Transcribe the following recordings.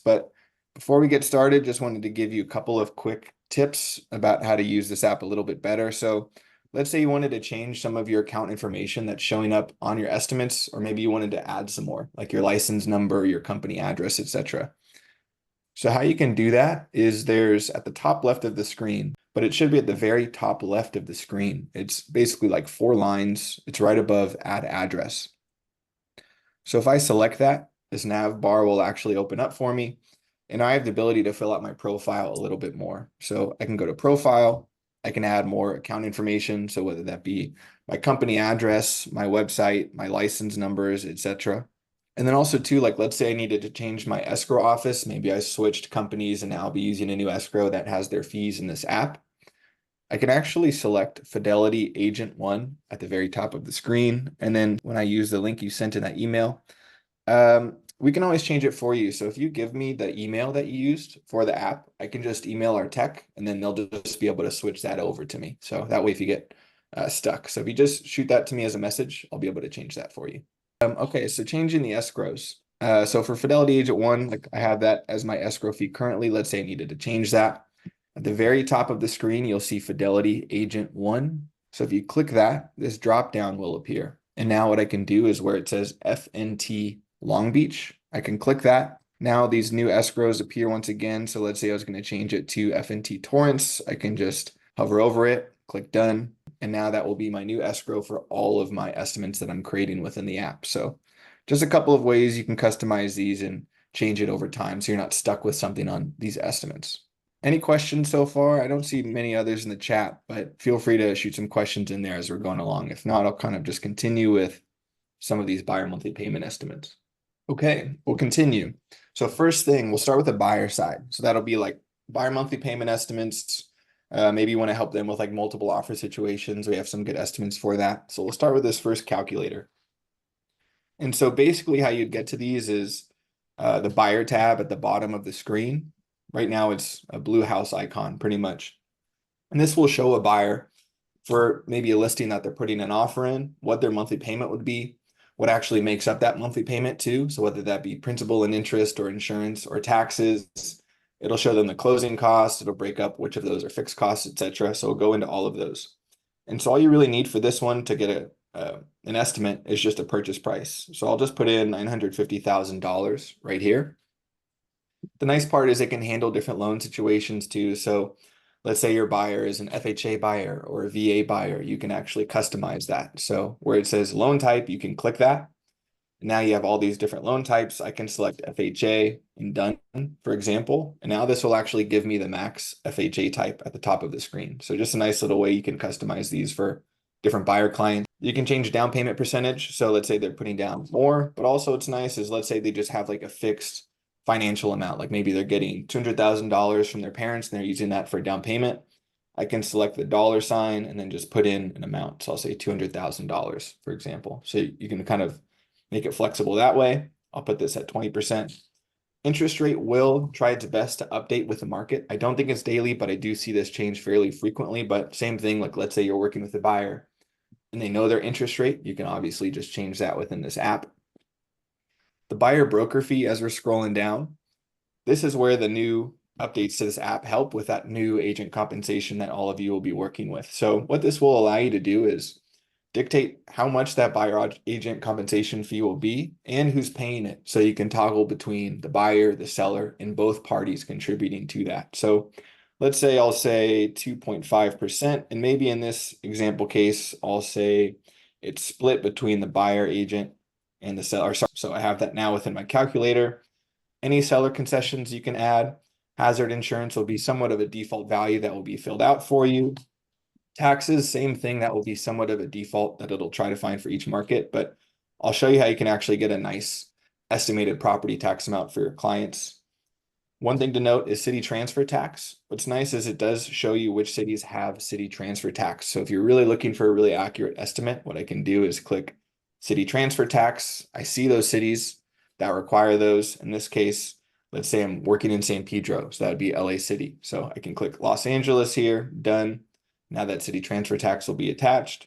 But before we get started, just wanted to give you a couple of quick tips about how to use this app a little bit better. So let's say you wanted to change some of your account information that's showing up on your estimates, or maybe you wanted to add some more, like your license number, your company address, etc. So how you can do that is there's at the top left of the screen, but it should be at the very top left of the screen. It's basically like 4 lines. It's right above add address. So if I select that, this nav bar will actually open up for me, and I have the ability to fill out my profile a little bit more. So I can go to profile, I can add more account information. So whether that be my company address, my website, my license numbers, etc. And then also too, like let's say I needed to change my escrow office. Maybe I switched companies and now I'll be using a new escrow that has their fees in this app. I can actually select Fidelity Agent 1 at the very top of the screen. And then when I use the link you sent in that email, we can always change it for you. So if you give me the email that you used for the app, I can just email our tech and then they'll just be able to switch that over to me. So that way if you get stuck. So if you just shoot that to me as a message, I'll be able to change that for you. Okay, so changing the escrows. So for Fidelity Agent 1, like I have that as my escrow fee currently. Let's say I needed to change that. At the very top of the screen, you'll see Fidelity Agent 1. So if you click that, this drop down will appear. And now what I can do is where it says FNT Long Beach, I can click that. Now these new escrows appear once again. So let's say I was going to change it to FNT Torrance. I can just hover over it, click done. And now that will be my new escrow for all of my estimates that I'm creating within the app. So just a couple of ways you can customize these and change it over time so you're not stuck with something on these estimates. Any questions so far? I don't see many others in the chat, but feel free to shoot some questions in there as we're going along. If not, I'll kind of just continue with some of these buyer monthly payment estimates. Okay, we'll continue. So first thing, we'll start with the buyer side. So that'll be like buyer monthly payment estimates. Maybe you want to help them with like multiple offer situations. We have some good estimates for that. So we'll start with this first calculator. And so basically how you'd get to these is the buyer tab at the bottom of the screen. Right now it's a blue house icon pretty much. And this will show a buyer for maybe a listing that they're putting an offer in, what their monthly payment would be, what actually makes up that monthly payment too. So whether that be principal and interest or insurance or taxes, it'll show them the closing costs. It'll break up which of those are fixed costs, etc. So we'll go into all of those. And so all you really need for this one to get an estimate is just a purchase price. So I'll just put in $950,000 right here. The nice part is it can handle different loan situations too. So let's say your buyer is an FHA buyer or a VA buyer, you can actually customize that. So where it says loan type, you can click that. Now you have all these different loan types. I can select FHA and done, for example. And now this will actually give me the max FHA type at the top of the screen. So just a nice little way you can customize these for different buyer clients. You can change down payment percentage. So let's say they're putting down more, but also it's nice is let's say they just have like a fixed financial amount, like maybe they're getting $200,000 from their parents and they're using that for down payment. I can select the dollar sign and then just put in an amount. So I'll say $200,000, for example. So you can kind of make it flexible that way. I'll put this at 20%. Interest rate will try its best to update with the market. I don't think it's daily, but I do see this change fairly frequently. But same thing, like let's say you're working with a buyer and they know their interest rate, you can obviously just change that within this app. The buyer broker fee, as we're scrolling down, this is where the new updates to this app help with that new agent compensation that all of you will be working with. So what this will allow you to do is dictate how much that buyer agent compensation fee will be and who's paying it. So you can toggle between the buyer, the seller, and both parties contributing to that. So let's say I'll say 2.5%. And maybe in this example case, I'll say it's split between the buyer agent and the seller. So I have that now within my calculator. Any seller concessions you can add. Hazard insurance will be somewhat of a default value that will be filled out for you. Taxes, same thing, that will be somewhat of a default that it'll try to find for each market, but I'll show you how you can actually get a nice estimated property tax amount for your clients. One thing to note is city transfer tax. What's nice is it does show you which cities have city transfer tax. So if you're really looking for a really accurate estimate, what I can do is click city transfer tax. I see those cities that require those. In this case, let's say I'm working in San Pedro, so that would be LA City. So I can click Los Angeles here, done. Now that city transfer tax will be attached.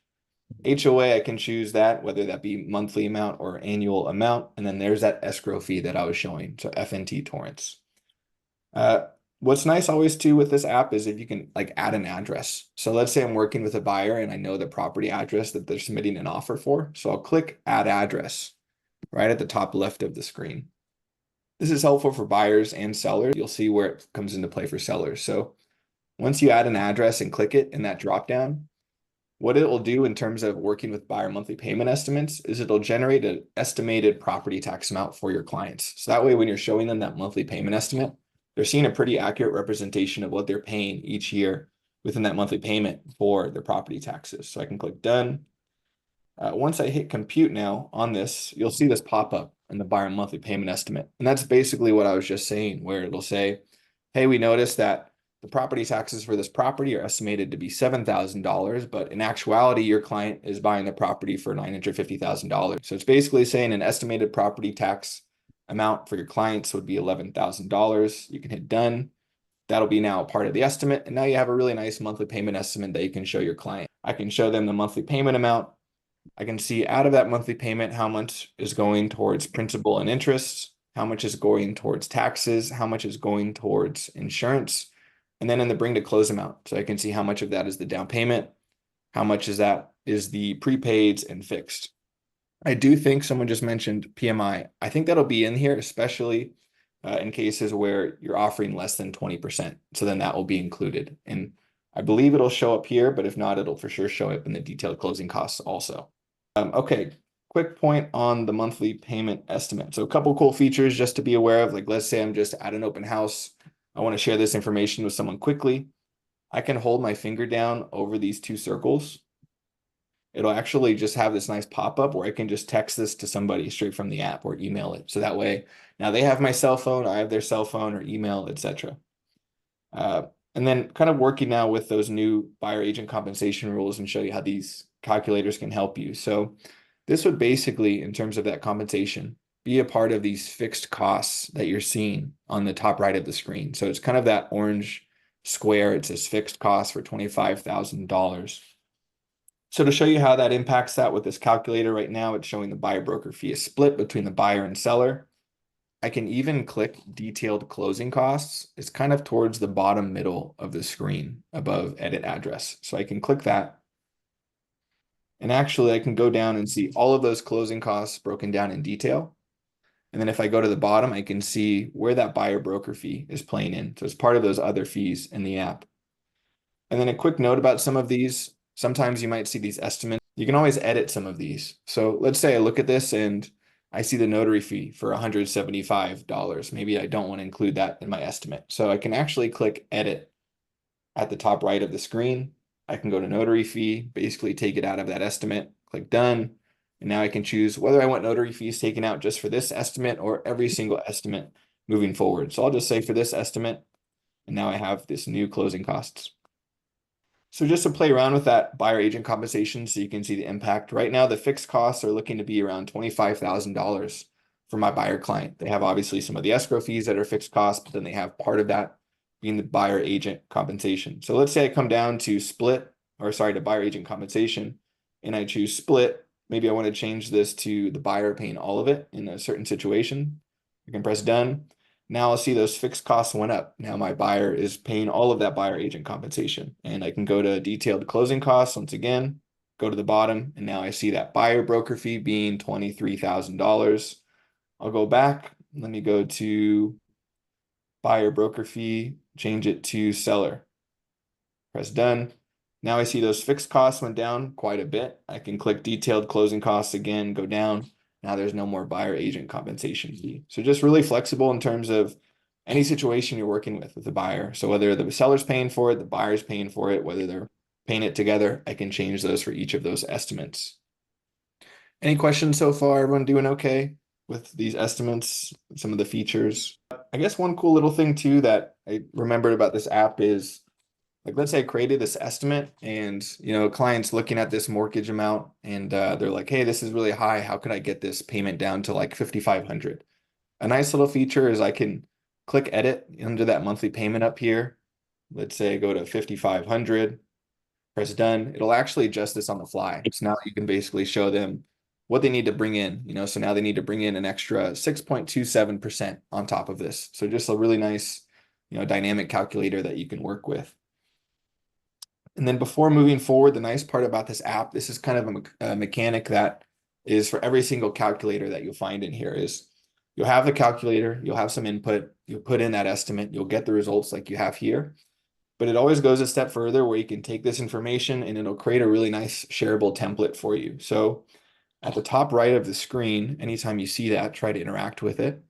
HOA, I can choose that, whether that be monthly amount or annual amount. And then there's that escrow fee that I was showing. So FNT Torrance. Uh, what's nice always too with this app is if you can like add an address. So let's say I'm working with a buyer and I know the property address that they're submitting an offer for. So I'll click add address right at the top left of the screen. This is helpful for buyers and sellers. You'll see where it comes into play for sellers. So once you add an address and click it in that dropdown, what it will do in terms of working with buyer monthly payment estimates is it'll generate an estimated property tax amount for your clients. So that way, when you're showing them that monthly payment estimate, they're seeing a pretty accurate representation of what they're paying each year within that monthly payment for their property taxes. So I can click done. Once I hit compute now on this, you'll see this pop up in the buyer monthly payment estimate. And that's basically what I was just saying, where it'll say, hey, we noticed that the property taxes for this property are estimated to be $7,000, but in actuality, your client is buying the property for $950,000. So it's basically saying an estimated property tax amount for your clients would be $11,000. You can hit done. That'll be now a part of the estimate. And now you have a really nice monthly payment estimate that you can show your client. I can show them the monthly payment amount. I can see out of that monthly payment how much is going towards principal and interest, how much is going towards taxes, how much is going towards insurance, and then in the bring to close amount. So I can see how much of that is the down payment, how much is that is the prepaids and fixed. I do think someone just mentioned PMI. I think that'll be in here, especially in cases where you're offering less than 20%. So then that will be included. And I believe it'll show up here, but if not, it'll for sure show up in the detailed closing costs also. Okay, quick point on the monthly payment estimate. So a couple cool features just to be aware of, like let's say I'm just at an open house. I want to share this information with someone quickly. I can hold my finger down over these two circles. It'll actually just have this nice pop-up where I can just text this to somebody straight from the app or email it. So that way, now they have my cell phone, I have their cell phone or email, etc. And then kind of working now with those new buyer agent compensation rules and show you how these calculators can help you. So this would basically, in terms of that compensation, be a part of these fixed costs that you're seeing on the top right of the screen. So it's kind of that orange square. It says fixed cost for $25,000. So to show you how that impacts that with this calculator right now, it's showing the buyer broker fee is split between the buyer and seller. I can even click detailed closing costs. It's kind of towards the bottom middle of the screen above edit address. So I can click that. And actually I can go down and see all of those closing costs broken down in detail. And then if I go to the bottom, I can see where that buyer broker fee is playing in. So it's part of those other fees in the app. And then a quick note about some of these. Sometimes you might see these estimates. You can always edit some of these. So let's say I look at this and I see the notary fee for $175. Maybe I don't want to include that in my estimate. So I can actually click edit at the top right of the screen. I can go to notary fee, basically take it out of that estimate, click done. And now I can choose whether I want notary fees taken out just for this estimate or every single estimate moving forward. So I'll just say for this estimate, and now I have this new closing costs. So just to play around with that buyer agent compensation so you can see the impact. Right now, the fixed costs are looking to be around $25,000 for my buyer client. They have obviously some of the escrow fees that are fixed costs, but then they have part of that being the buyer agent compensation. So let's say I come down to to buyer agent compensation, and I choose split. Maybe I want to change this to the buyer paying all of it in a certain situation. I can press done. Now I'll see those fixed costs went up. Now my buyer is paying all of that buyer agent compensation. And I can go to detailed closing costs once again, go to the bottom, and now I see that buyer broker fee being $23,000. I'll go back. Let me go to buyer broker fee, change it to seller. Press done. Now I see those fixed costs went down quite a bit. I can click detailed closing costs again, go down. Now there's no more buyer agent compensation fee. So just really flexible in terms of any situation you're working with the buyer. So whether the seller's paying for it, the buyer's paying for it, whether they're paying it together, I can change those for each of those estimates. Any questions so far? Everyone doing okay with these estimates, some of the features? I guess one cool little thing too that I remembered about this app is, like, let's say I created this estimate and, clients looking at this mortgage amount and they're like, hey, this is really high. How could I get this payment down to like 5,500? A nice little feature is I can click edit under that monthly payment up here. Let's say I go to 5,500, press done. It'll actually adjust this on the fly. So now you can basically show them what they need to bring in, so now they need to bring in an extra 6.27% on top of this. So just a really nice dynamic calculator that you can work with. And then before moving forward, the nice part about this app, this is kind of a mechanic that is for every single calculator that you'll find in here is you'll have the calculator, you'll have some input, you'll put in that estimate, you'll get the results like you have here. But it always goes a step further where you can take this information and it'll create a really nice shareable template for you. So at the top right of the screen, anytime you see that, try to interact with it.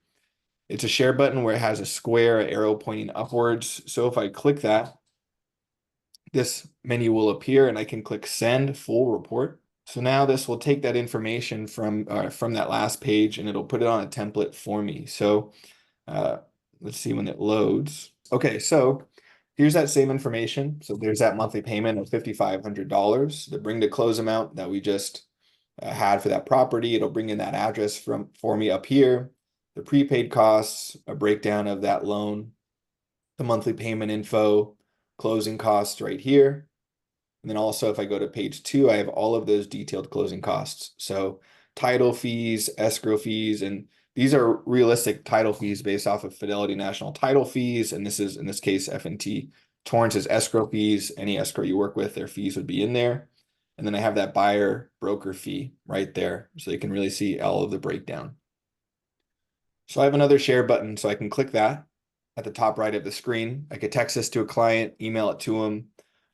It's a share button where it has a square arrow pointing upwards. So if I click that, this menu will appear and I can click send full report. So now this will take that information from that last page and it'll put it on a template for me. So let's see when it loads. Okay, so here's that same information. So there's that monthly payment of $5,500. The bring to close amount that we just had for that property. It'll bring in that address for me up here. The prepaid costs, a breakdown of that loan, the monthly payment info, closing costs right here. And then also if I go to page 2, I have all of those detailed closing costs. So title fees, escrow fees, and these are realistic title fees based off of Fidelity National title fees. And this is, in this case, F&T. Torrance's escrow fees. Any escrow you work with, their fees would be in there. And then I have that buyer broker fee right there. So you can really see all of the breakdown. So I have another share button, so I can click that at the top right of the screen. I could text this to a client, email it to them.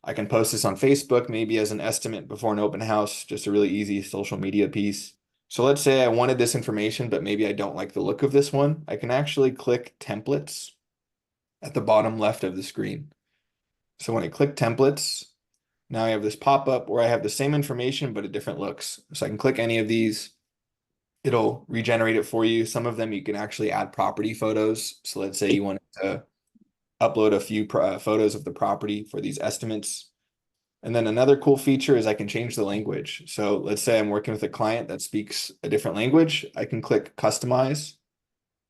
I can post this on Facebook, maybe as an estimate before an open house, just a really easy social media piece. So let's say I wanted this information, but maybe I don't like the look of this one. I can actually click templates at the bottom left of the screen. So when I click templates, now I have this pop-up where I have the same information, but a different looks. So I can click any of these. It'll regenerate it for you. Some of them you can actually add property photos. So let's say you wanted to upload a few photos of the property for these estimates. And then another cool feature is I can change the language. So let's say I'm working with a client that speaks a different language. I can click customize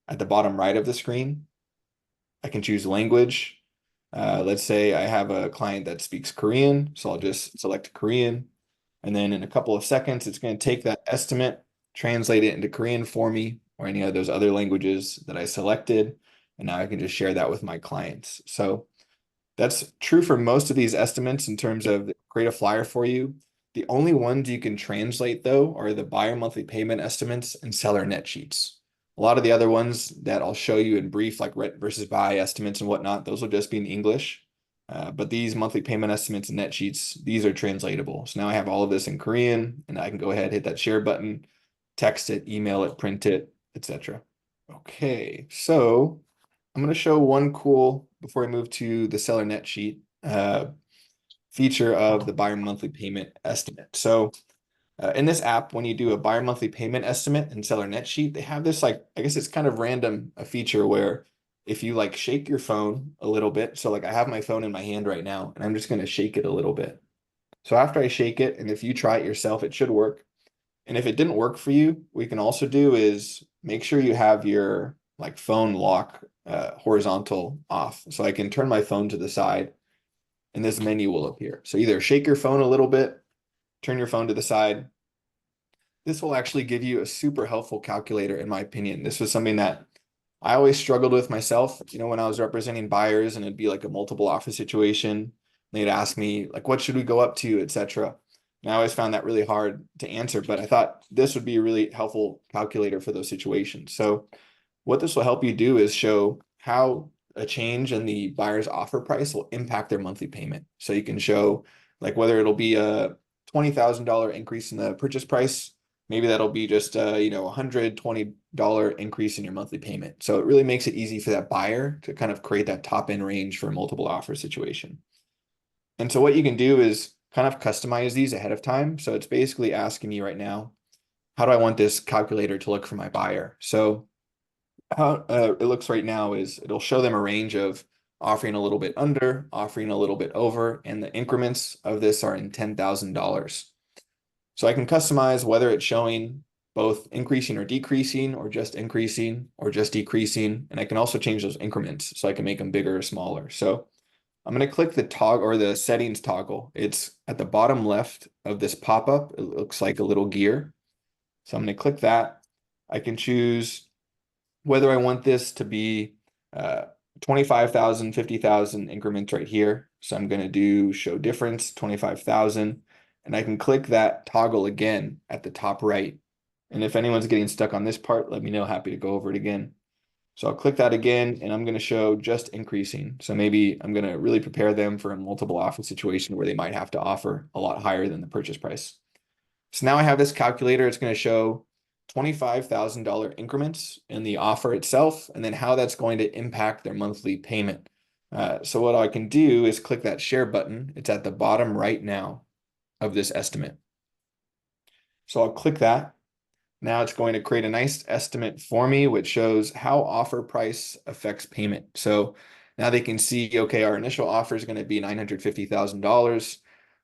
at the bottom right of the screen. I can choose language. Let's say I have a client that speaks Korean. So I'll just select Korean. And then in a couple of seconds, it's going to take that estimate, translate it into Korean for me or any of those other languages that I selected. And now I can just share that with my clients. So that's true for most of these estimates in terms of create a flyer for you. The only ones you can translate though are the buyer monthly payment estimates and seller net sheets. A lot of the other ones that I'll show you in brief, like rent versus buy estimates and whatnot, those will just be in English. But these monthly payment estimates and net sheets, these are translatable. So now I have all of this in Korean and I can go ahead, hit that share button, text it, email it, print it, etc. Okay, so I'm going to show one cool, before I move to the seller net sheet, feature of the buyer monthly payment estimate. So in this app, when you do a buyer monthly payment estimate and seller net sheet, they have this I guess it's kind of random, a feature where if you shake your phone a little bit, so I have my phone in my hand right now and I'm just going to shake it a little bit. So after I shake it, and if you try it yourself, it should work. And if it didn't work for you, what we can also do is make sure you have your phone lock horizontal off. So I can turn my phone to the side and this menu will appear. So either shake your phone a little bit, turn your phone to the side. This will actually give you a super helpful calculator, in my opinion. This was something that I always struggled with myself, when I was representing buyers and it'd be a multiple offer situation. They'd ask me what should we go up to, etc. And I always found that really hard to answer, but I thought this would be a really helpful calculator for those situations. So what this will help you do is show how a change in the buyer's offer price will impact their monthly payment. So you can show whether it'll be a $20,000 increase in the purchase price, maybe that'll be just a $120 increase in your monthly payment. So it really makes it easy for that buyer to kind of create that top end range for a multiple offer situation. And so what you can do is kind of customize these ahead of time. So it's basically asking me right now, how do I want this calculator to look for my buyer? So how it looks right now is it'll show them a range of offering a little bit under, offering a little bit over, and the increments of this are in $10,000. So I can customize whether it's showing both increasing or decreasing, or just increasing or just decreasing. And I can also change those increments so I can make them bigger or smaller. So I'm going to click the toggle or the settings toggle. It's at the bottom left of this pop-up. It looks like a little gear. So I'm going to click that. I can choose whether I want this to be 25,000, 50,000 increments right here. So I'm going to do show difference 25,000, and I can click that toggle again at the top right. And if anyone's getting stuck on this part, let me know. Happy to go over it again. So I'll click that again, and I'm going to show just increasing. So maybe I'm going to really prepare them for a multiple offer situation where they might have to offer a lot higher than the purchase price. So now I have this calculator. It's going to show $25,000 increments in the offer itself, and then how that's going to impact their monthly payment. So what I can do is click that share button. It's at the bottom right now of this estimate. So I'll click that. Now it's going to create a nice estimate for me, which shows how offer price affects payment. So now they can see, okay, our initial offer is going to be $950,000.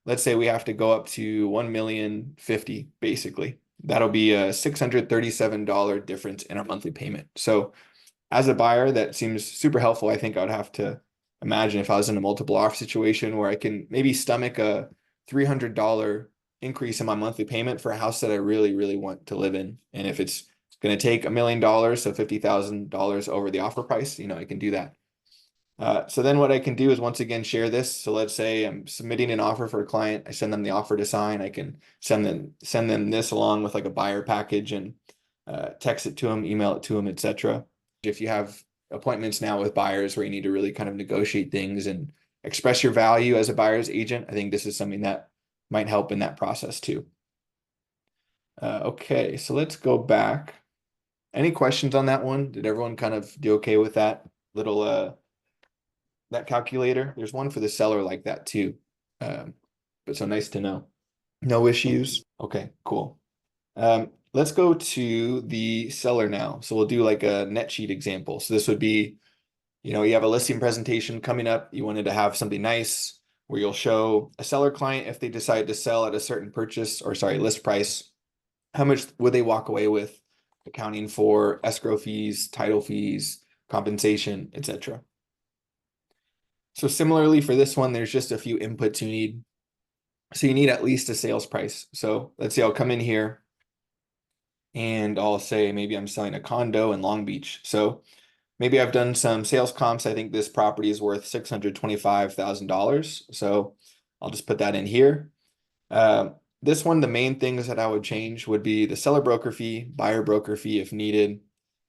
Let's say we have to go up to $1,050,000, basically. That'll be a $637 difference in our monthly payment. So as a buyer, that seems super helpful. I think I would have to imagine if I was in a multiple offer situation where I can maybe stomach a $300 increase in my monthly payment for a house that I really, really want to live in. And if it's going to take $1 million, so $50,000 over the offer price, I can do that. So then what I can do is once again share this. So let's say I'm submitting an offer for a client. I send them the offer to sign. I can send them this along with like a buyer package and text it to them, email it to them, etc. If you have appointments now with buyers where you need to really kind of negotiate things and express your value as a buyer's agent, I think this is something that might help in that process too. Okay, so let's go back. Any questions on that one? Did everyone kind of do okay with that little that calculator? There's one for the seller like that too. But so nice to know. No issues. Okay, cool. Let's go to the seller now. So we'll do like a net sheet example. So this would be, you have a listing presentation coming up. You wanted to have something nice where you'll show a seller client if they decide to sell at a certain list price, how much would they walk away with, accounting for escrow fees, title fees, compensation, etc. So similarly for this one, there's just a few inputs you need. So you need at least a sales price. So let's say I'll come in here and I'll say maybe I'm selling a condo in Long Beach. So maybe I've done some sales comps. I think this property is worth $625,000. So I'll just put that in here. This one, the main things that I would change would be the seller broker fee, buyer broker fee if needed,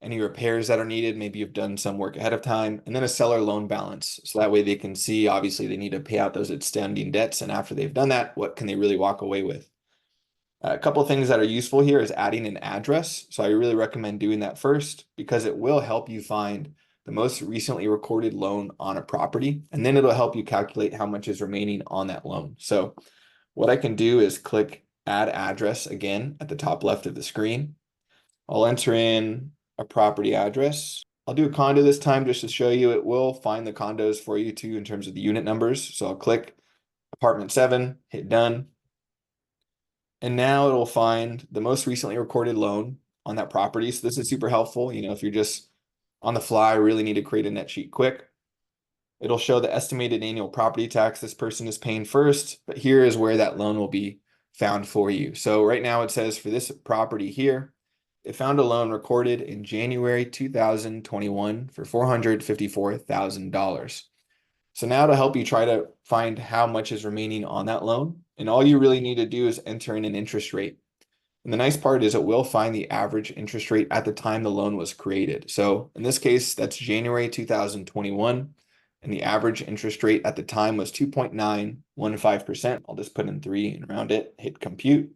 any repairs that are needed. Maybe you've done some work ahead of time, and then a seller loan balance. So that way they can see, obviously, they need to pay out those outstanding debts. And after they've done that, what can they really walk away with? A couple of things that are useful here is adding an address. So I really recommend doing that first because it will help you find the most recently recorded loan on a property, and then it'll help you calculate how much is remaining on that loan. So what I can do is click add address again at the top left of the screen. I'll enter in a property address. I'll do a condo this time just to show you. It will find the condos for you too in terms of the unit numbers. So I'll click apartment 7, hit done. And now it'll find the most recently recorded loan on that property. So this is super helpful. If you're just on the fly, really need to create a net sheet quick. It'll show the estimated annual property tax this person is paying first, but here is where that loan will be found for you. So right now it says for this property here, it found a loan recorded in January 2021 for $454,000. So now to help you try to find how much is remaining on that loan, and all you really need to do is enter in an interest rate. And the nice part is it will find the average interest rate at the time the loan was created. So in this case, that's January 2021. And the average interest rate at the time was 2.915%. I'll just put in 3 and round it, hit compute.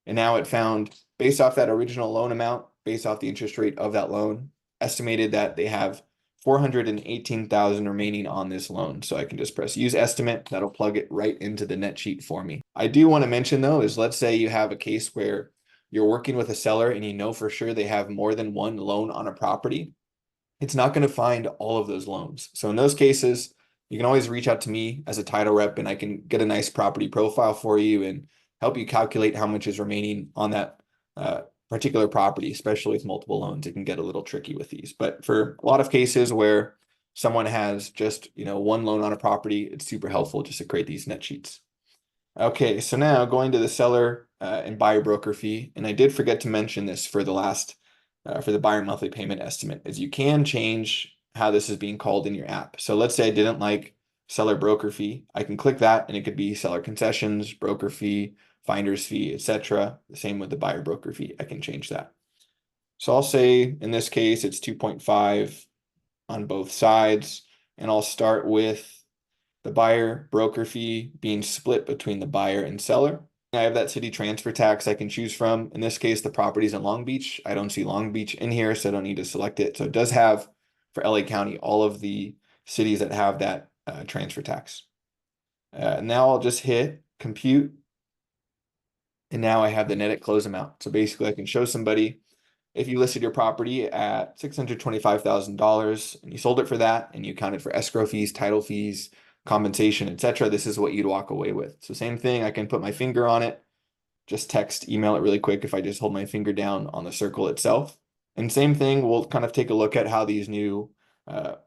And now it found, based off that original loan amount, based off the interest rate of that loan, estimated that they have $418,000 remaining on this loan. So I can just press use estimate. That'll plug it right into the net sheet for me. I do want to mention though, is let's say you have a case where you're working with a seller and you know for sure they have more than one loan on a property. It's not going to find all of those loans. So in those cases, you can always reach out to me as a title rep and I can get a nice property profile for you and help you calculate how much is remaining on that particular property, especially with multiple loans. It can get a little tricky with these, but for a lot of cases where someone has just, one loan on a property, it's super helpful just to create these net sheets. Okay, so now going to the seller and buyer broker fee, and I did forget to mention this for the last, for the buyer monthly payment estimate, is you can change how this is being called in your app. So let's say I didn't like seller broker fee. I can click that and it could be seller concessions, broker fee, finder's fee, etc. The same with the buyer broker fee. I can change that. So I'll say in this case, it's 2.5 on both sides. And I'll start with the buyer broker fee being split between the buyer and seller. I have that city transfer tax I can choose from. In this case, the property's in Long Beach. I don't see Long Beach in here, so I don't need to select it. So it does have, for LA County, all of the cities that have that transfer tax. Now I'll just hit compute. And now I have the net at close amount. So basically I can show somebody, if you listed your property at $625,000 and you sold it for that and you accounted for escrow fees, title fees, compensation, etc., this is what you'd walk away with. So same thing, I can put my finger on it, just text, email it really quick if I just hold my finger down on the circle itself. And same thing, we'll kind of take a look at how these new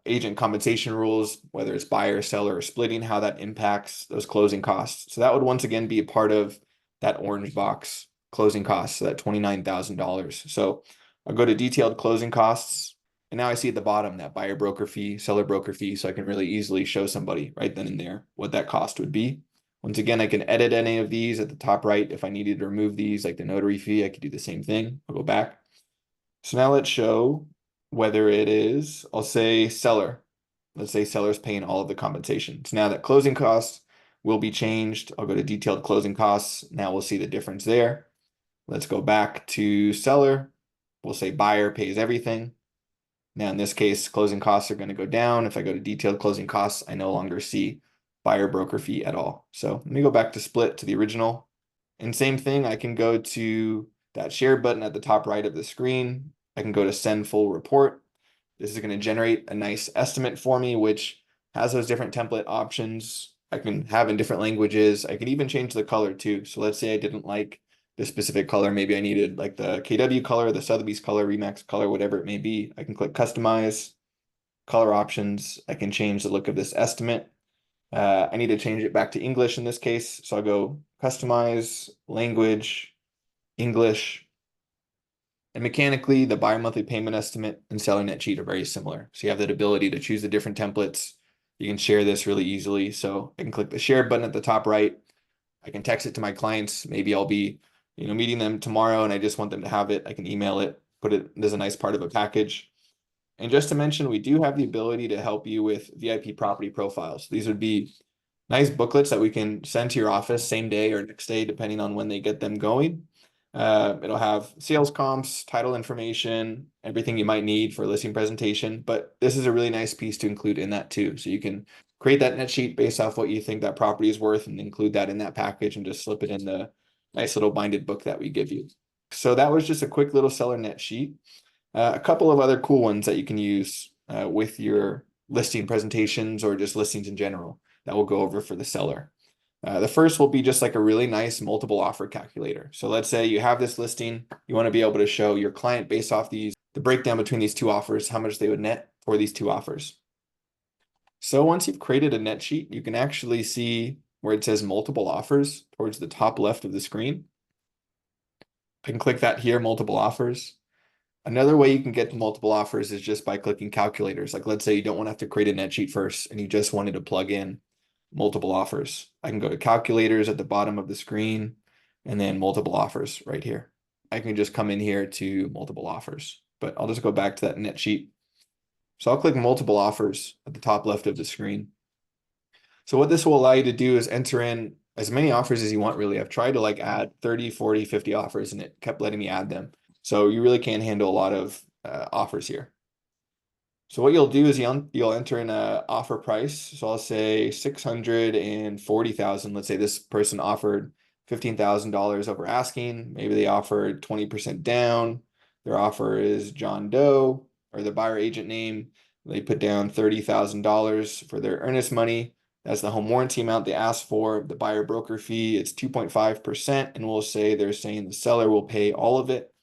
agent compensation rules, whether it's buyer, seller, or splitting, how that impacts those closing costs. So that would once again be a part of that orange box closing costs, so that $29,000. So I'll go to detailed closing costs. And now I see at the bottom that buyer broker fee, seller broker fee. So I can really easily show somebody right then and there what that cost would be. Once again, I can edit any of these at the top right. If I needed to remove these, like the notary fee, I could do the same thing. I'll go back. So now let's show whether it is, I'll say seller. Let's say seller's paying all of the compensation. So now that closing costs will be changed. I'll go to detailed closing costs. Now we'll see the difference there. Let's go back to seller. We'll say buyer pays everything. Now in this case, closing costs are going to go down. If I go to detailed closing costs, I no longer see buyer broker fee at all. So let me go back to split to the original. And same thing, I can go to that share button at the top right of the screen. I can go to send full report. This is going to generate a nice estimate for me, which has those different template options. I can have in different languages. I can even change the color too. So let's say I didn't like the specific color. Maybe I needed like the KW color, the Sotheby's color, Remax color, whatever it may be. I can click customize, color options. I can change the look of this estimate. I need to change it back to English in this case. So I'll go customize, language, English. And mechanically, the buyer monthly payment estimate and seller net sheet are very similar. So you have that ability to choose the different templates. You can share this really easily. So I can click the share button at the top right. I can text it to my clients. Maybe I'll be, meeting them tomorrow and I just want them to have it. I can email it, put it as a nice part of a package. And just to mention, we do have the ability to help you with VIP property profiles. These would be nice booklets that we can send to your office same day or next day, depending on when they get them going. It'll have sales comps, title information, everything you might need for a listing presentation. But this is a really nice piece to include in that too. So you can create that net sheet based off what you think that property is worth and include that in that package and just slip it in the nice little binded book that we give you. So that was just a quick little seller net sheet. A couple of other cool ones that you can use with your listing presentations or just listings in general that we'll go over for the seller. The first will be just like a really nice multiple offer calculator. So let's say you have this listing, you want to be able to show your client based off the breakdown between these two offers, how much they would net for these two offers. So once you've created a net sheet, you can actually see where it says multiple offers towards the top left of the screen. I can click that here, multiple offers. Another way you can get to multiple offers is just by clicking calculators. Like let's say you don't want to have to create a net sheet first and you just wanted to plug in multiple offers. I can go to calculators at the bottom of the screen and then multiple offers right here. I can just come in here to multiple offers, but I'll just go back to that net sheet. So I'll click multiple offers at the top left of the screen. So what this will allow you to do is enter in as many offers as you want, really. I've tried to like add 30, 40, 50 offers and it kept letting me add them. So you really can handle a lot of offers here. So what you'll do is you'll enter in a offer price. So I'll say 640,000. Let's say this person offered $15,000 over asking. Maybe they offered 20% down. Their offer is John Doe or the buyer agent name. They put down $30,000 for their earnest money. That's the home warranty amount they asked for. The buyer broker fee, it's 2.5%. And we'll say they're saying the seller will pay all of it.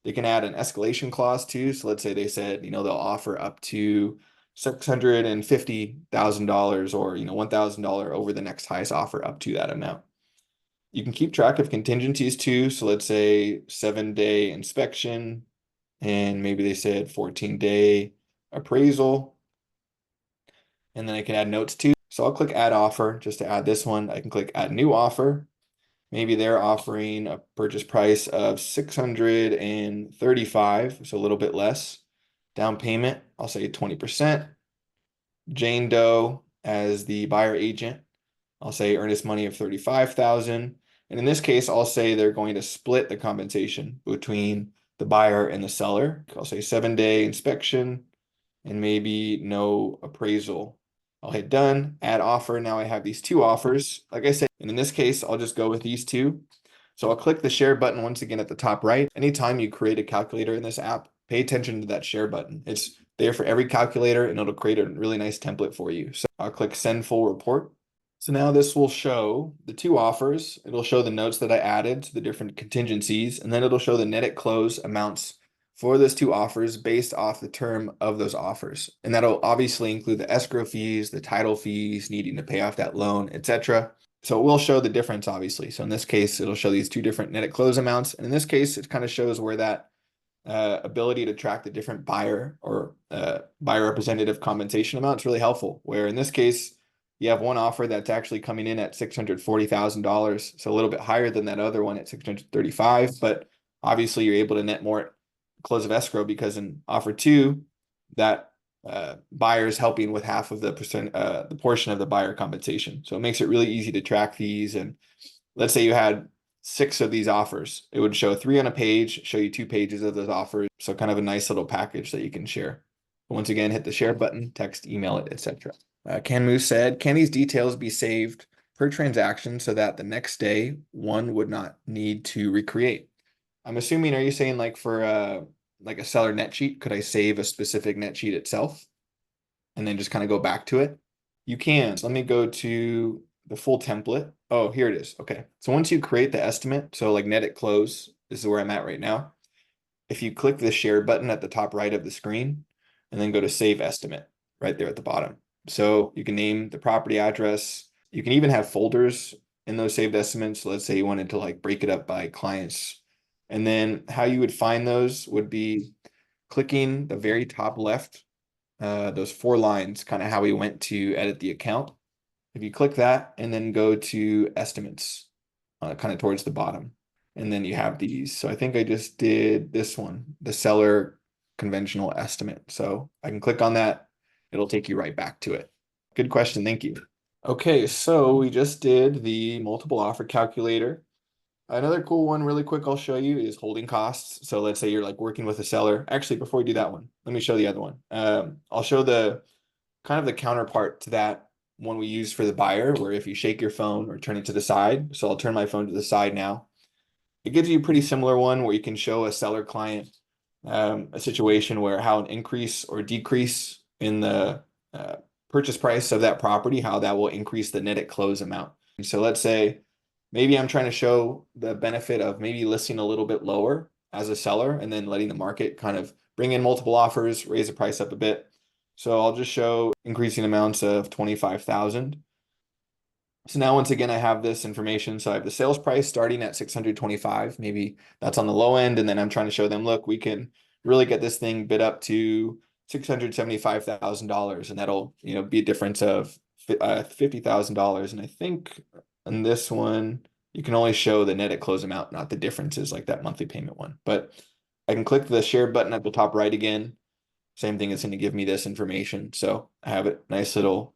They can add an escalation clause too. So let's say they said, they'll offer up to $650,000 or, $1,000 over the next highest offer up to that amount. You can keep track of contingencies too. So let's say 7-day inspection and maybe they said 14-day appraisal. and then I can add notes too. So I'll click add offer just to add this one. I can click add new offer. Maybe they're offering a purchase price of 635, so a little bit less. Down payment, I'll say 20%. Jane Doe as the buyer agent, I'll say earnest money of 35,000. And in this case, I'll say they're going to split the compensation between the buyer and the seller. I'll say 7-day inspection and maybe no appraisal. I'll hit done, add offer. Now I have these two offers. Like I said, and in this case, I'll just go with these two. So I'll click the share button once again at the top right. Anytime you create a calculator in this app, pay attention to that share button. It's there for every calculator and it'll create a really nice template for you. So I'll click send full report. So now this will show the two offers. It'll show the notes that I added to the different contingencies, and then it'll show the net at close amounts for those two offers based off the term of those offers. And that'll obviously include the escrow fees, the title fees, needing to pay off that loan, etc. So it will show the difference, obviously. So in this case, it'll show these two different net at close amounts. And in this case, it kind of shows where that ability to track the different buyer or buyer representative compensation amount is really helpful. Where in this case, you have one offer that's actually coming in at $640,000, so a little bit higher than that other one at 635. But obviously, you're able to net more at close of escrow because in offer two, that buyer is helping with half of the portion of the buyer compensation. So it makes it really easy to track these. And let's say you had 6 of these offers, it would show 3 on a page, show you 2 pages of those offers. So kind of a nice little package that you can share. Once again, hit the share button, text, email it, etc. Canmu said, can these details be saved per transaction so that the next day one would not need to recreate? I'm assuming, are you saying like for like a seller net sheet, could I save a specific net sheet itself and then just kind of go back to it? You can. So let me go to the full template. Oh, here it is. Okay. So once you create the estimate, so like net at close, this is where I'm at right now. If you click the share button at the top right of the screen and then go to save estimate right there at the bottom. So you can name the property address. You can even have folders in those saved estimates. So let's say you wanted to like break it up by clients. And then how you would find those would be clicking the very top left, those 4 lines, kind of how we went to edit the account. If you click that and then go to estimates, kind of towards the bottom, and then you have these. So I think I just did this one, the seller conventional estimate. So I can click on that. It'll take you right back to it. Good question. Thank you. Okay, so we just did the multiple offer calculator. Another cool one really quick I'll show you is holding costs. So let's say you're like working with a seller. Actually, before we do that one, let me show the other one. I'll show the kind of the counterpart to that one we use for the buyer, where if you shake your phone or turn it to the side. So I'll turn my phone to the side now. It gives you a pretty similar one where you can show a seller client a situation where how an increase or decrease in the purchase price of that property, how that will increase the net at close amount. And so let's say maybe I'm trying to show the benefit of maybe listing a little bit lower as a seller and then letting the market kind of bring in multiple offers, raise the price up a bit. So I'll just show increasing amounts of 25,000. So now once again, I have this information. So I have the sales price starting at 625. Maybe that's on the low end. And then I'm trying to show them, look, we can really get this thing bid up to $675,000. And that'll, be a difference of $50,000. And I think on this one, you can only show the net at close amount, not the differences like that monthly payment one. But I can click the share button at the top right again. Same thing, is going to give me this information. So I have a nice little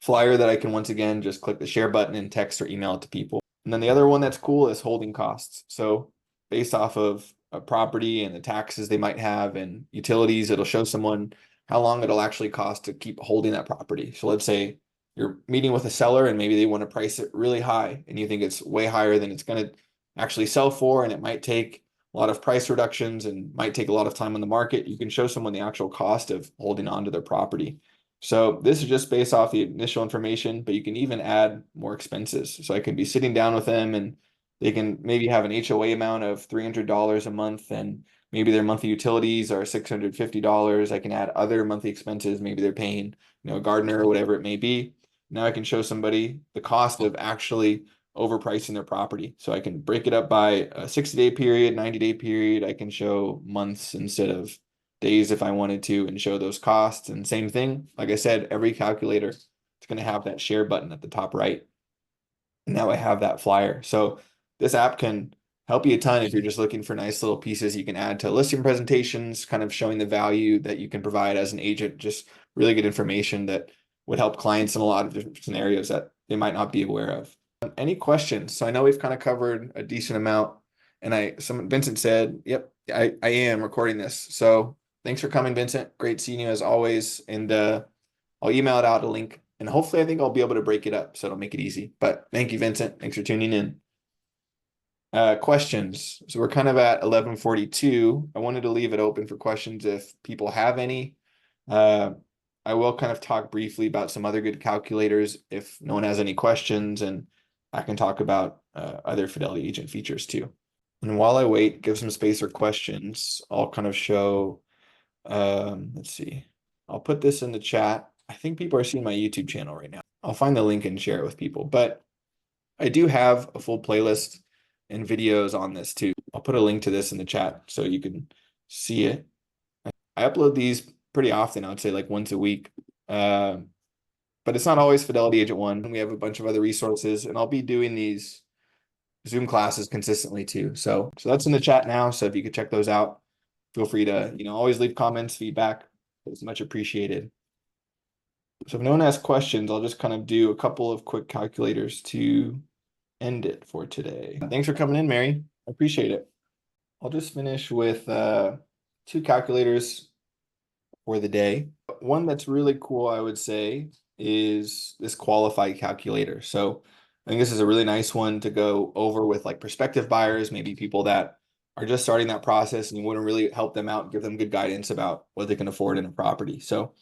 flyer that I can once again just click the share button and text or email it to people. And then the other one that's cool is holding costs. So based off of a property and the taxes they might have and utilities, it'll show someone how long it'll actually cost to keep holding that property. So let's say you're meeting with a seller and maybe they want to price it really high and you think it's way higher than it's going to actually sell for, and it might take a lot of price reductions and might take a lot of time on the market. You can show someone the actual cost of holding on to their property. So this is just based off the initial information, but you can even add more expenses. So I can be sitting down with them and they can maybe have an HOA amount of $300 a month, and maybe their monthly utilities are $650. I can add other monthly expenses. Maybe they're paying, a gardener or whatever it may be. Now I can show somebody the cost of actually overpricing their property. So I can break it up by a 60-day period, 90-day period. I can show months instead of days if I wanted to and show those costs. And same thing, like I said, every calculator is going to have that share button at the top right. And now I have that flyer. So this app can help you a ton if you're just looking for nice little pieces you can add to listing presentations, kind of showing the value that you can provide as an agent, just really good information that would help clients in a lot of different scenarios that they might not be aware of. Any questions? So I know we've kind of covered a decent amount, and Vincent said, yep, I am recording this. So thanks for coming, Vincent. Great seeing you as always. And I'll email it out a link, and hopefully I think I'll be able to break it up so it'll make it easy. But thank you, Vincent. Thanks for tuning in. Questions. So we're kind of at 11:42. I wanted to leave it open for questions if people have any. I will kind of talk briefly about some other good calculators if no one has any questions, and I can talk about other Fidelity agent features too. And while I wait, give some space for questions. I'll kind of show, let's see. I'll put this in the chat. I think people are seeing my YouTube channel right now. I'll find the link and share it with people, but I do have a full playlist and videos on this too. I'll put a link to this in the chat so you can see it. I upload these pretty often. I would say like once a week. But it's not always Fidelity Agent 1. We have a bunch of other resources, and I'll be doing these Zoom classes consistently too. So that's in the chat now. So if you could check those out, feel free to, always leave comments, feedback. It's much appreciated. So if no one has questions, I'll just kind of do a couple of quick calculators to end it for today. Thanks for coming in, Mary. I appreciate it. I'll just finish with 2 calculators for the day. One that's really cool, I would say, is this qualified calculator. So I think this is a really nice one to go over with like prospective buyers, maybe people that are just starting that process, and you want to really help them out, give them good guidance about what they can afford in a property. So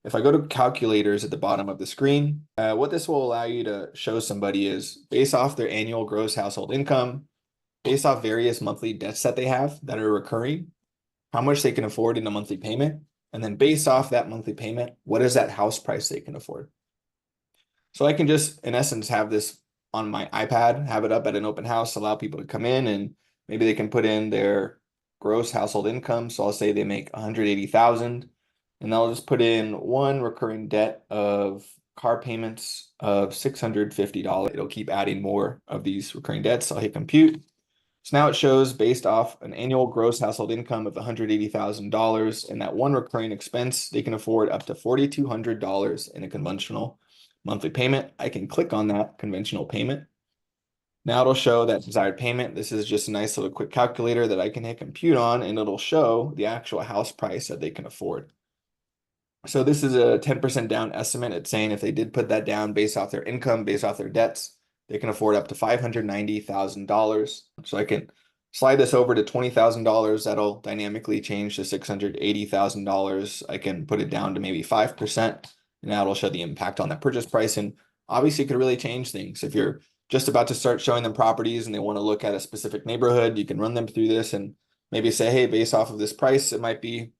if I go to calculators at the bottom of the screen, what this will allow you to show somebody is based off their annual gross household income, based off various monthly debts that they have that are recurring, how much they can afford in a monthly payment, and then based off that monthly payment, what is that house price they can afford? So I can just, in essence, have this on my iPad, have it up at an open house, allow people to come in, and maybe they can put in their gross household income. So I'll say they make 180,000, and I'll just put in one recurring debt of car payments of $650. It'll keep adding more of these recurring debts. I'll hit compute. So now it shows based off an annual gross household income of $180,000, and that one recurring expense, they can afford up to $4,200 in a conventional monthly payment. I can click on that conventional payment. Now it'll show that desired payment. This is just a nice little quick calculator that I can hit compute on, and it'll show the actual house price that they can afford. So this is a 10% down estimate. It's saying if they did put that down based off their income, based off their debts, they can afford up to $590,000. So I can slide this over to $20,000. That'll dynamically change to $680,000. I can put it down to maybe 5%, and that'll show the impact on that purchase price. And obviously it could really change things. If you're just about to start showing them properties and they want to look at a specific neighborhood, you can run them through this and maybe say, hey, based off of this price, it might be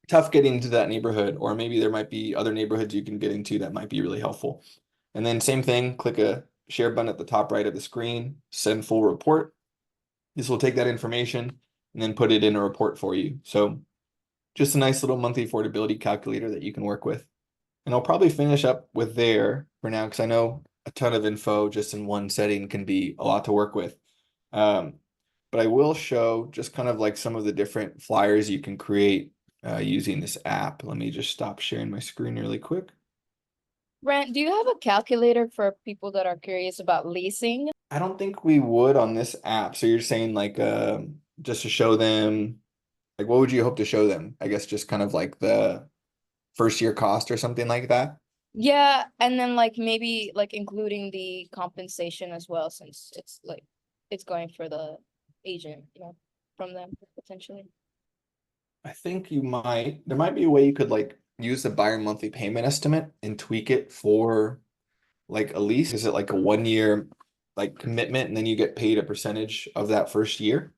tough getting into that neighborhood, or maybe there might be other neighborhoods you can get into that might be really helpful. And then same thing, click a share button at the top right of the screen, send full report. This will take that information and then put it in a report for you. So just a nice little monthly affordability calculator that you can work with. And I'll probably finish up with there for now, because I know a ton of info just in one setting can be a lot to work with. But I will show just kind of like some of the different flyers you can create using this app. Let me just stop sharing my screen really quick. Brent, do you have a calculator for people that are curious about leasing? I don't think we would on this app. So you're saying like just to show them, like what would you hope to show them? I guess just kind of like the first year cost or something like that. Yeah, and then like maybe like including the compensation as well, since it's going for the agent, from them potentially. I think there might be a way you could like use the buyer monthly payment estimate and tweak it for like a lease. Is it like a 1 year like commitment and then you get paid a percentage of that first year?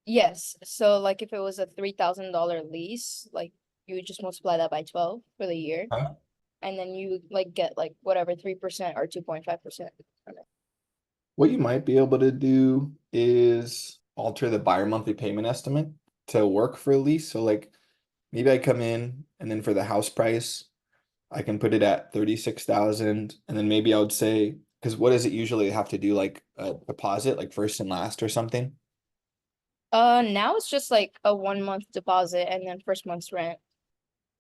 Yes, so like if it was a $3,000 lease, like you would just multiply that by 12 for the year, Huh? and then you like get like whatever 3% or 2.5% from it. What you might be able to do is alter the buyer monthly payment estimate to work for a lease. So like maybe I come in and then for the house price, I can put it at 36,000, and then maybe I would say, because what does it usually have to do, like a deposit, like first and last or something? Now it's just like a 1 month deposit and then first month's rent.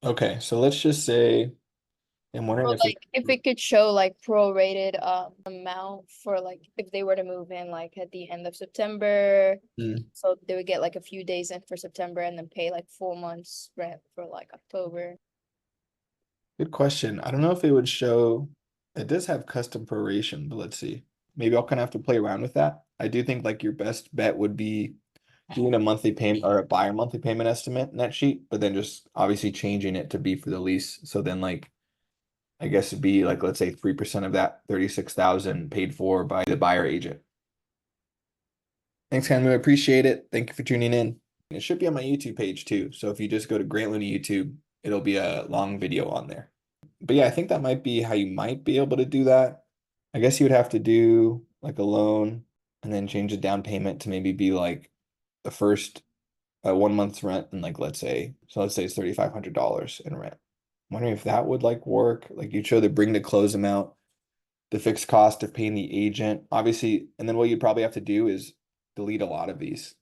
Okay, so let's just say I'm wondering But if it, like if it could show like prorated amount for like if they were to move in like at the end of September, Hmm, so they would get like a few days in for September and then pay like 4 months rent for like October. good question. I don't know if it would show, it does have custom proration, but let's see. Maybe I'll kind of have to play around with that. I do think like your best bet would be doing a monthly payment or a buyer monthly payment estimate in that sheet, but then just obviously changing it to be for the lease. So then like I guess it'd be like let's say 3% of that 36,000 paid for by the buyer agent. Thanks, Henry. I appreciate it. Thank you for tuning in. It should be on my YouTube page too. So if you just go to Grant Looney YouTube, it'll be a long video on there. But yeah, I think that might be how you might be able to do that. I guess you would have to do like a loan and then change the down payment to maybe be like the first 1 month's rent and like let's say it's $3,500 in rent. I'm wondering if that would like work. Like you'd show the bring to close amount, the fixed cost of paying the agent, obviously, and then what you'd probably have to do is delete a lot of these.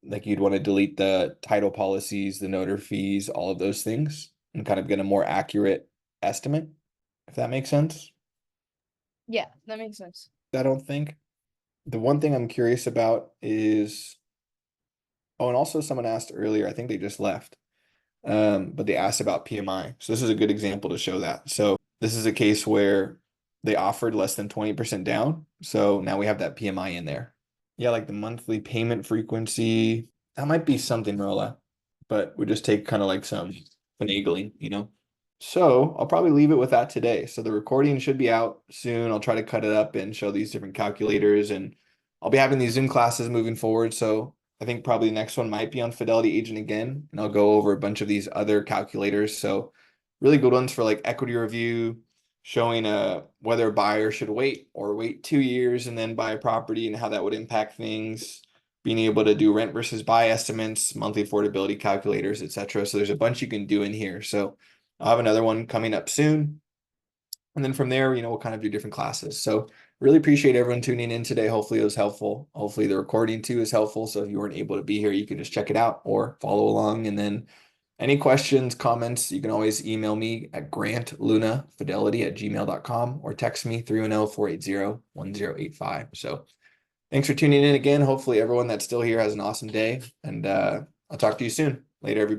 Like you'd want to delete the title policies, the notary fees, all of those things, and kind of get a more accurate estimate, if that makes sense. Yeah, that makes sense. I don't think. The one thing I'm curious about is, oh, and also someone asked earlier, I think they just left. But they asked about PMI. So this is a good example to show that. So this is a case where they offered less than 20% down. So now we have that PMI in there. Yeah, like the monthly payment frequency, that might be something, Rolla, but we just take kind of like some finagling, you know? So I'll probably leave it with that today. So the recording should be out soon. I'll try to cut it up and show these different calculators, and I'll be having these Zoom classes moving forward. So I think probably the next one might be on Fidelity Agent again, and I'll go over a bunch of these other calculators. So really good ones for like equity review, showing whether a buyer should wait or wait 2 years and then buy a property and how that would impact things, being able to do rent versus buy estimates, monthly affordability calculators, etc. So there's a bunch you can do in here. So I'll have another one coming up soon. And then from there, we'll kind of do different classes. So really appreciate everyone tuning in today. Hopefully it was helpful. Hopefully the recording too is helpful. So if you weren't able to be here, you can just check it out or follow along. And then any questions, comments, you can always email me at grantlunafidelity@gmail.com or text me 310-480-1085. So thanks for tuning in again. Hopefully everyone that's still here has an awesome day. And I'll talk to you soon. Later, everybody.